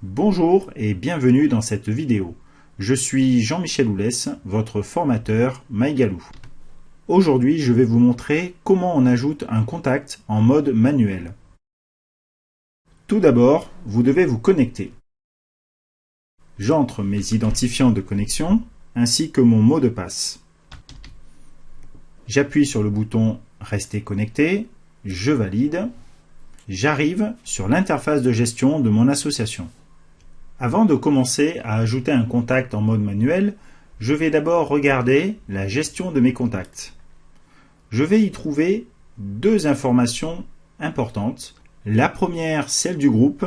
Bonjour et bienvenue dans cette vidéo. Je suis Jean-Michel Oulès, votre formateur MyGalou. Aujourd'hui, je vais vous montrer comment on ajoute un contact en mode manuel. Tout d'abord, vous devez vous connecter. J'entre mes identifiants de connexion ainsi que mon mot de passe. J'appuie sur le bouton « Rester connecté », je valide. J'arrive sur l'interface de gestion de mon association. Avant de commencer à ajouter un contact en mode manuel, je vais d'abord regarder la gestion de mes contacts. Je vais y trouver deux informations importantes. La première, celle du groupe,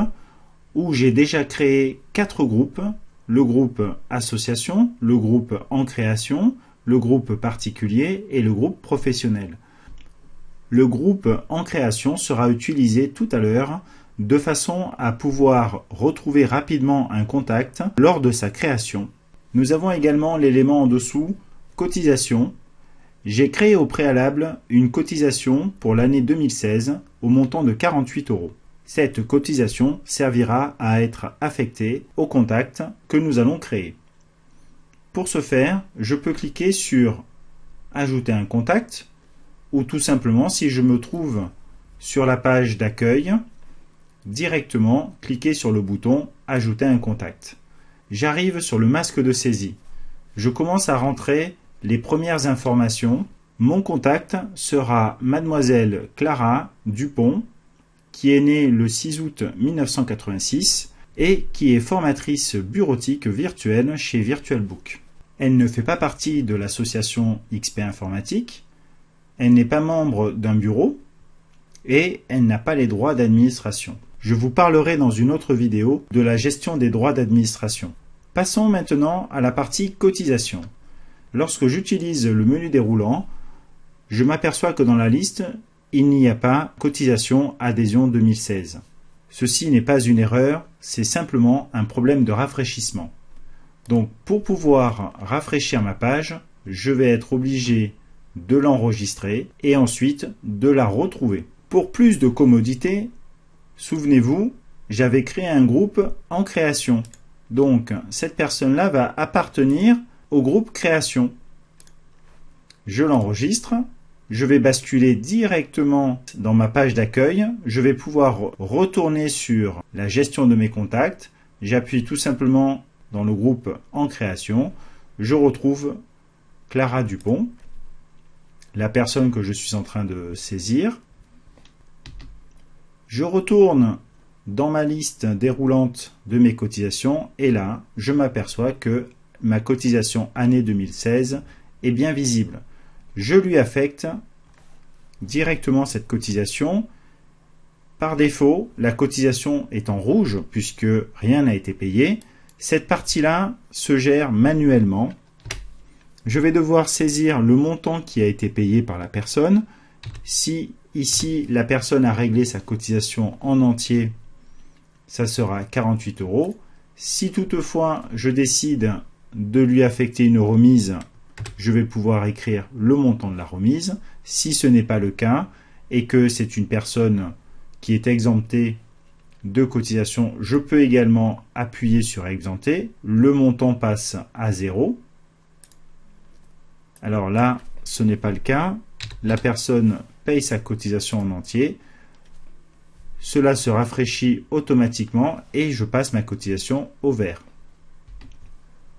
où j'ai déjà créé 4 groupes. Le groupe association, le groupe en création, le groupe particulier et le groupe professionnel. Le groupe en création sera utilisé tout à l'heure de façon à pouvoir retrouver rapidement un contact lors de sa création. Nous avons également l'élément en dessous, cotisation. J'ai créé au préalable une cotisation pour l'année 2016 au montant de 48 €. Cette cotisation servira à être affectée au contact que nous allons créer. Pour ce faire, je peux cliquer sur « Ajouter un contact » ou tout simplement, si je me trouve sur la page d'accueil, directement cliquer sur le bouton « Ajouter un contact ». J'arrive sur le masque de saisie. Je commence à rentrer les premières informations. Mon contact sera Mademoiselle Clara Dupont, qui est née le 6 août 1986 et qui est formatrice bureautique virtuelle chez VirtualBook. Elle ne fait pas partie de l'association XP Informatique, elle n'est pas membre d'un bureau et elle n'a pas les droits d'administration. Je vous parlerai dans une autre vidéo de la gestion des droits d'administration. Passons maintenant à la partie cotisation. Lorsque j'utilise le menu déroulant, je m'aperçois que dans la liste, il n'y a pas cotisation adhésion 2016. Ceci n'est pas une erreur, c'est simplement un problème de rafraîchissement. Donc pour pouvoir rafraîchir ma page, je vais être obligé de l'enregistrer et ensuite de la retrouver. Pour plus de commodité, souvenez-vous, j'avais créé un groupe en création. Donc cette personne-là va appartenir au groupe création. Je l'enregistre. Je vais basculer directement dans ma page d'accueil. Je vais pouvoir retourner sur la gestion de mes contacts. J'appuie tout simplement dans le groupe en création. Je retrouve Clara Dupont, la personne que je suis en train de saisir. Je retourne dans ma liste déroulante de mes cotisations et là, je m'aperçois que ma cotisation année 2016 est bien visible. Je lui affecte directement cette cotisation. Par défaut, la cotisation est en rouge puisque rien n'a été payé. Cette partie-là se gère manuellement. Je vais devoir saisir le montant qui a été payé par la personne. Si ici la personne a réglé sa cotisation en entier, ça sera 48 €. Si toutefois je décide de lui affecter une remise, je vais pouvoir écrire le montant de la remise. Si ce n'est pas le cas et que c'est une personne qui est exemptée de cotisation, je peux également appuyer sur exempter. Le montant passe à 0. Alors là, ce n'est pas le cas. La personne paye sa cotisation en entier. Cela se rafraîchit automatiquement et je passe ma cotisation au vert.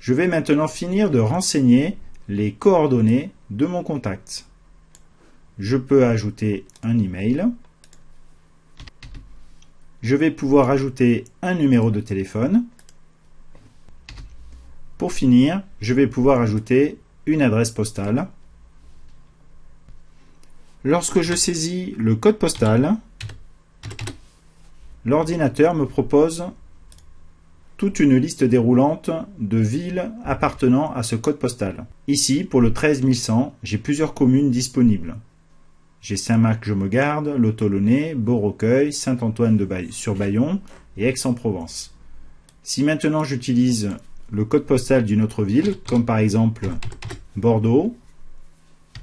Je vais maintenant finir de renseigner les coordonnées de mon contact. Je peux ajouter un email. Je vais pouvoir ajouter un numéro de téléphone. Pour finir, je vais pouvoir ajouter une adresse postale. Lorsque je saisis le code postal, l'ordinateur me propose toute une liste déroulante de villes appartenant à ce code postal. Ici, pour le 13100, j'ai plusieurs communes disponibles. J'ai Saint-Marc-je-me-Garde, Le Tolonnais, Beaurecueil, Saint-Antoine-sur-Bayon et Aix-en-Provence. Si maintenant j'utilise le code postal d'une autre ville, comme par exemple Bordeaux,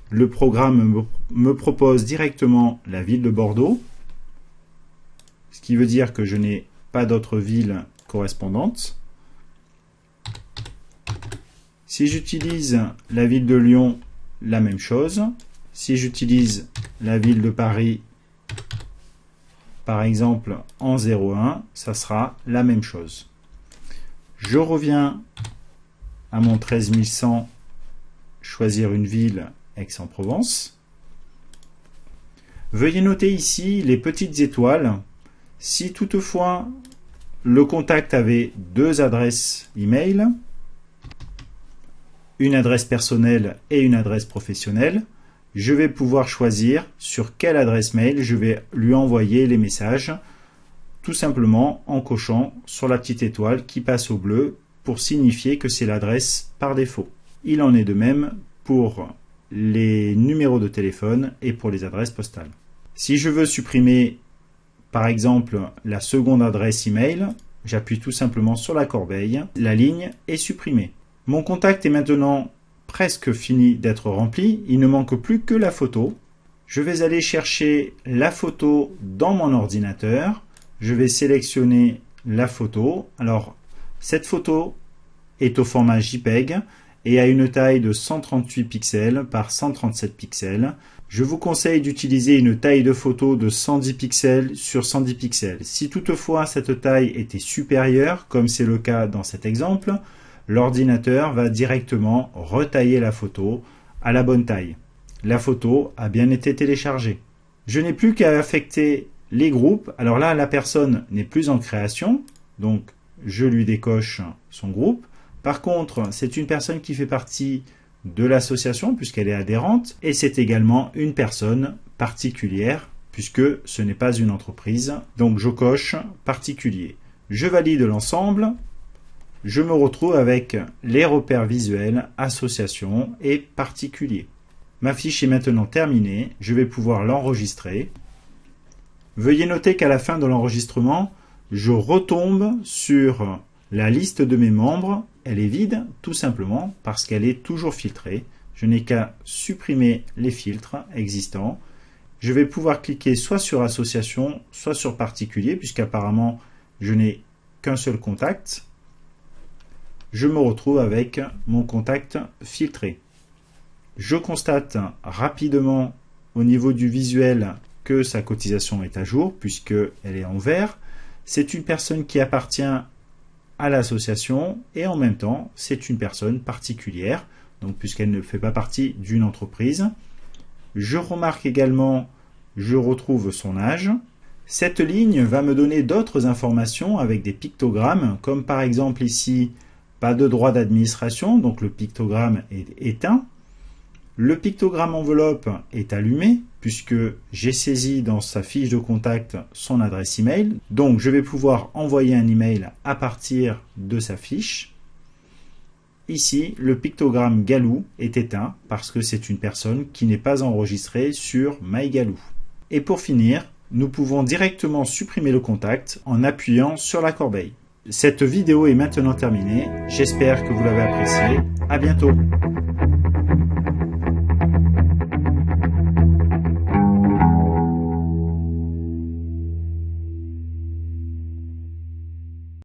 le programme me propose directement la ville de Bordeaux, ce qui veut dire que je n'ai pas d'autre ville correspondante. Si j'utilise la ville de Lyon, la même chose. Si j'utilise la ville de Paris, par exemple en 01, ça sera la même chose. Je reviens à mon 13100, choisir une ville, Aix-en-Provence. Veuillez noter ici les petites étoiles. Si toutefois le contact avait deux adresses email, une adresse personnelle et une adresse professionnelle, je vais pouvoir choisir sur quelle adresse mail je vais lui envoyer les messages, tout simplement en cochant sur la petite étoile qui passe au bleu pour signifier que c'est l'adresse par défaut. Il en est de même pour les numéros de téléphone et pour les adresses postales. Si je veux supprimer par exemple la seconde adresse email, j'appuie tout simplement sur la corbeille, la ligne est supprimée. Mon contact est maintenant presque fini d'être rempli, il ne manque plus que la photo. Je vais aller chercher la photo dans mon ordinateur, je vais sélectionner la photo. Alors cette photo est au format JPEG et a une taille de 138 pixels par 137 pixels. Je vous conseille d'utiliser une taille de photo de 110 pixels sur 110 pixels. Si toutefois cette taille était supérieure, comme c'est le cas dans cet exemple, l'ordinateur va directement retailler la photo à la bonne taille. La photo a bien été téléchargée. Je n'ai plus qu'à affecter les groupes. Alors là, la personne n'est plus en création, donc je lui décoche son groupe. Par contre, c'est une personne qui fait partie de l'association puisqu'elle est adhérente et c'est également une personne particulière puisque ce n'est pas une entreprise. Donc je coche particulier. Je valide l'ensemble. Je me retrouve avec les repères visuels, association et particulier. Ma fiche est maintenant terminée, je vais pouvoir l'enregistrer. Veuillez noter qu'à la fin de l'enregistrement, je retombe sur la liste de mes membres. Elle est vide, tout simplement parce qu'elle est toujours filtrée. Je n'ai qu'à supprimer les filtres existants. Je vais pouvoir cliquer soit sur association, soit sur particulier, puisqu'apparemment je n'ai qu'un seul contact. Je me retrouve avec mon contact filtré. Je constate rapidement au niveau du visuel que sa cotisation est à jour puisqu'elle est en vert. C'est une personne qui appartient à l'association et en même temps c'est une personne particulière, donc puisqu'elle ne fait pas partie d'une entreprise. Je remarque également, je retrouve son âge. Cette ligne va me donner d'autres informations avec des pictogrammes, comme par exemple ici, pas de droit d'administration, donc le pictogramme est éteint. Le pictogramme enveloppe est allumé, puisque j'ai saisi dans sa fiche de contact son adresse email. Donc je vais pouvoir envoyer un email à partir de sa fiche. Ici, le pictogramme Galou est éteint, parce que c'est une personne qui n'est pas enregistrée sur MyGalou. Et pour finir, nous pouvons directement supprimer le contact en appuyant sur la corbeille. Cette vidéo est maintenant terminée, j'espère que vous l'avez appréciée, à bientôt.